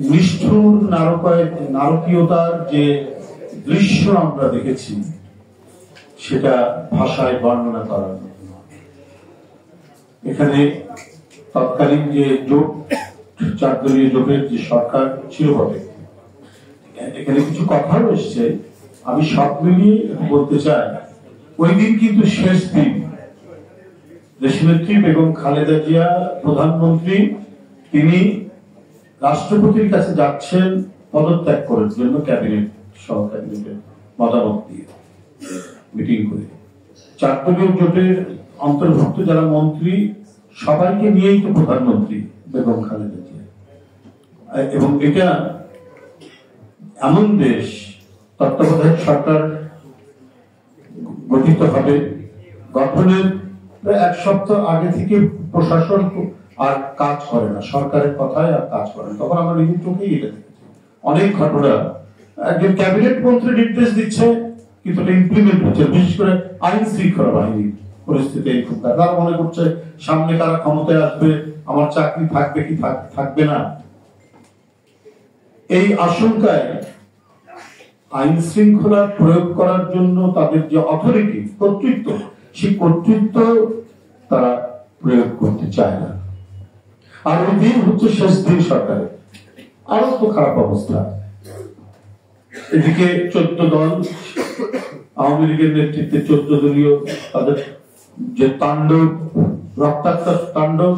নিষ্ঠুর নারকীয়তার যে দৃশ্য আমরা দেখেছি সেটা ভাষায় বর্ণনা করার মতো নয়। এখানে তৎকালীন যে জোট, 4 দলীয় জোটের যে সরকার ছিল বটে, এখানে কিছু কথাও এসছে, আমি সব মিলিয়ে বলতে চাই। ওই দিন কিন্তু শেষ দিন, দেশনেত্রী বেগম খালেদা জিয়া প্রধানমন্ত্রী, তিনি রাষ্ট্রপতির কাছে যাচ্ছেন পদত্যাগ করার জন্য, ক্যাবিনেট সহ ক্যাবিনেটের মতামত দিয়ে মিটিং করে। 4 দলীয় জোটের অন্তর্ভুক্ত যারা মন্ত্রী সবাইকে নিয়েই তো প্রধানমন্ত্রী বেগম খালেদা জিয়া। এবং এটা এমন দেশ, তত্ত্বাবধায়ক সরকার গঠিত হবে, গঠনের 1 সপ্তাহ আগে থেকে প্রশাসন আর কাজ করে না, সরকারের কথায় আর কাজ করে না। তখন আমরা নিজের চোখেই এটা দেখেছি অনেক ঘটনা। একজন ক্যাবিনেট মন্ত্রী নির্দেশ দিচ্ছে কিন্তু ইমপ্লিমেন্ট হচ্ছে, বিশেষ করে আইন শৃঙ্খলা বাহিনীর পরিস্থিতি খুব খারাপ। তারা মনে করছে সামনে কারা ক্ষমতায় আসবে, আমার চাকরি থাকবে কি থাকবে না, এই আশঙ্কায় আইন শৃঙ্খলা প্রয়োগ করার জন্য তাদের যে অথরিটি, কর্তৃত্ব, সেই কর্তৃত্ব তারা প্রয়োগ করতে চায় না। আর ওই দিন হচ্ছে শেষ দিন সরকারের, আরো তো খারাপ অবস্থা। এদিকে 14 দল, আওয়ামী লীগের নেতৃত্বে 14 দলীয়, তাদের যে তাণ্ডব, রক্তাক্ত তাণ্ডব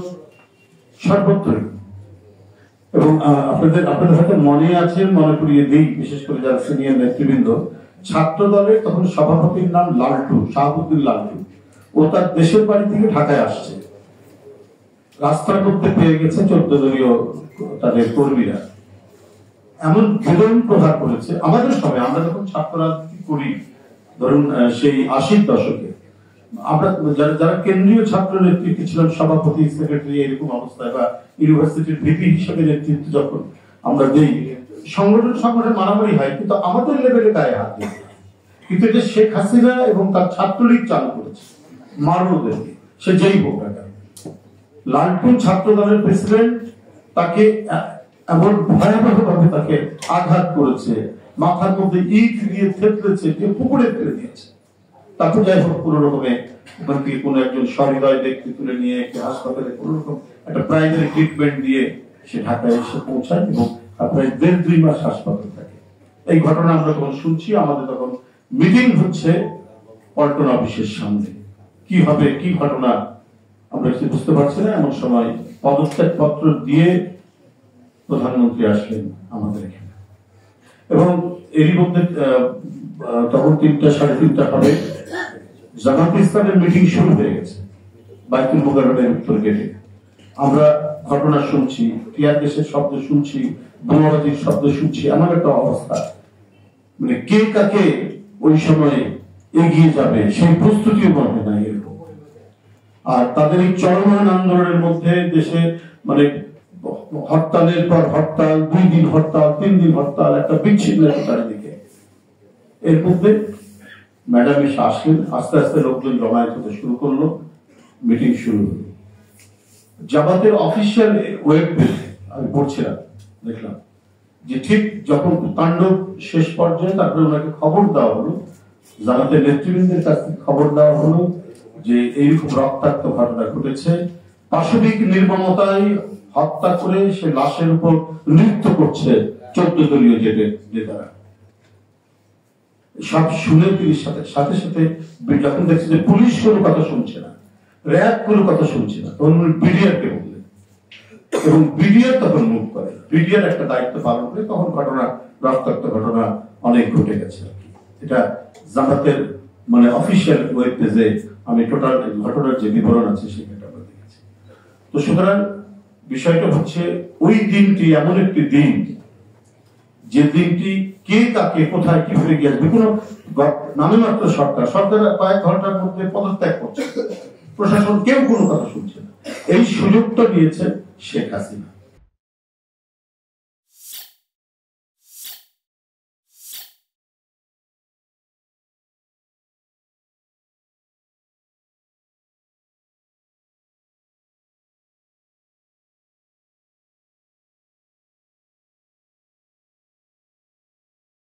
সর্বত্রই। এবং আপনাদের হয়তো মনে আছে, মনে করিয়ে দিই, বিশেষ করে যারা সিনিয়র নেতৃবৃন্দ, ছাত্র দলের তখন সভাপতির নাম লালটু, শাহাবুদ্দিন লালটু। ও তার দেশের বাড়ি থেকে ঢাকায় আসছে, রাস্তার মধ্যে পেয়ে গেছে 14 দলীয় তাদের কর্মীরা। এমন বিরল প্রহার করেছে আমাদের সময়, আমরা যখন ছাত্র রাজনীতি করি, ধরুন সেই 80-র দশকে, আমরা যারা কেন্দ্রীয় ছাত্র নেতৃত্বে ছিলাম, সভাপতি, সেক্রেটারি, এরকম অবস্থায়, বা ইউনিভার্সিটির ভিপি হিসেবে নেতৃত্ব, যখন আমরা যেই সংগঠন মারামারি হয়, কিন্তু আমাদের লেভেলে গায়ে হাত দিই। কিন্তু এটা শেখ হাসিনা এবং তার ছাত্রলীগ চালু করেছে, মারুদেরকে, সে যেই হোক না কেন। লালটু ছাত্র দলের প্রেসিডেন্ট, তাকে এমন ভয়াবহ ভাবে তাকে আঘাত করেছে, মাথার মধ্যে ইট দিয়ে থেতলেছে, দিয়ে পুকুরে ফেলে দিয়েছে। তারপর যাই হোক, কোন রকমে ওখান থেকে কোন একজন সহৃদয় ব্যক্তি তুলে নিয়ে একটি হাসপাতালে কোন রকম একটা প্রাইমারি ট্রিটমেন্ট দিয়ে সে ঢাকায় এসে পৌঁছায়, এবং প্রায় 1.5-2 মাস হাসপাতাল থাকে। এই ঘটনা আমরা তখন শুনছি, আমাদের তখন মিটিং হচ্ছে পল্টন অফিসের সামনে। কি হবে, কি ঘটনা আমরা বুঝতে পারছি না। এমন সময় পদত্যাগ পত্র দিয়ে প্রধানমন্ত্রী আসলেন আমাদের এখানে, এবং এরই মধ্যে তখন 3টা-3:30 হবে, জামাত ইসলামের মিটিং শুরু হয়ে গেছে বাইতুল মোকাররমের উত্তর গেটে। আমরা ঘটনা শুনছি, টিয়ার গ্যাসের শব্দ শুনছি, বোমাবাজির শব্দ শুনছি, এমন একটা অবস্থা, মানে কে কাকে ওই সময় এগিয়ে যাবে সেই প্রস্তুতিও মনে নাই এরকম। আর তাদের এই চলমান আন্দোলনের মধ্যে দেশে মানে হরতালের পর হরতাল, 2 দিন হরতাল, 3 দিন হরতাল, একটা বিচ্ছিন্ন চারিদিকে। এর মধ্যে ম্যাডাম এসে আসলেন, আস্তে আস্তে লোকজন জমায়েত হতে শুরু করলো, মিটিং শুরু হলো। জামাতের অফিসিয়াল ওয়েব পেজে আমি পড়ছিলাম, দেখলাম যে ঠিক যখন তাণ্ডব শেষ পর্যায়ে, তারপরে ওনাকে খবর দেওয়া হলো, জামাতের নেতৃবৃন্দের কাছ থেকে খবর দেওয়া হলো যে এইরকম রক্তাক্ত ঘটনা ঘটেছে, পাশবিক নির্মমতায় হত্যা করে সে লাশের উপর নৃত্য করছে 14 দলীয় নেতারা। সব শুনে তিনি সাথে সাথে যখন দেখছে যে পুলিশ কোনো কথা শুনছে না, র্যাব কোনো কথা শুনছে না, তখন বিডিআরকে বললেন, এবং বিডিআর তখন মুভ করে, বিডিআর একটা দায়িত্ব পালন করে। তখন ঘটনা, রক্তাক্ত ঘটনা অনেক ঘটে গেছে। এটা জামাতের মানে অফিসিয়াল ওয়েব পেজে আমি টোটাল ঘটনার যে বিবরণ আছে সেটা আমরা দেখেছি। তো সুতরাং বিষয়টা হচ্ছে, ওই দিনটি এমন একটি দিন, যে দিনটি কে কাকে কোথায় কিভাবে গিয়ে আসবে, কোনো নামে মাত্র সরকার কয়েক ঘন্টার মধ্যে পদত্যাগ করছে, প্রশাসন কেউ কোনো কথা শুনছে না। এই সুযোগটা দিয়েছে শেখ হাসিনা।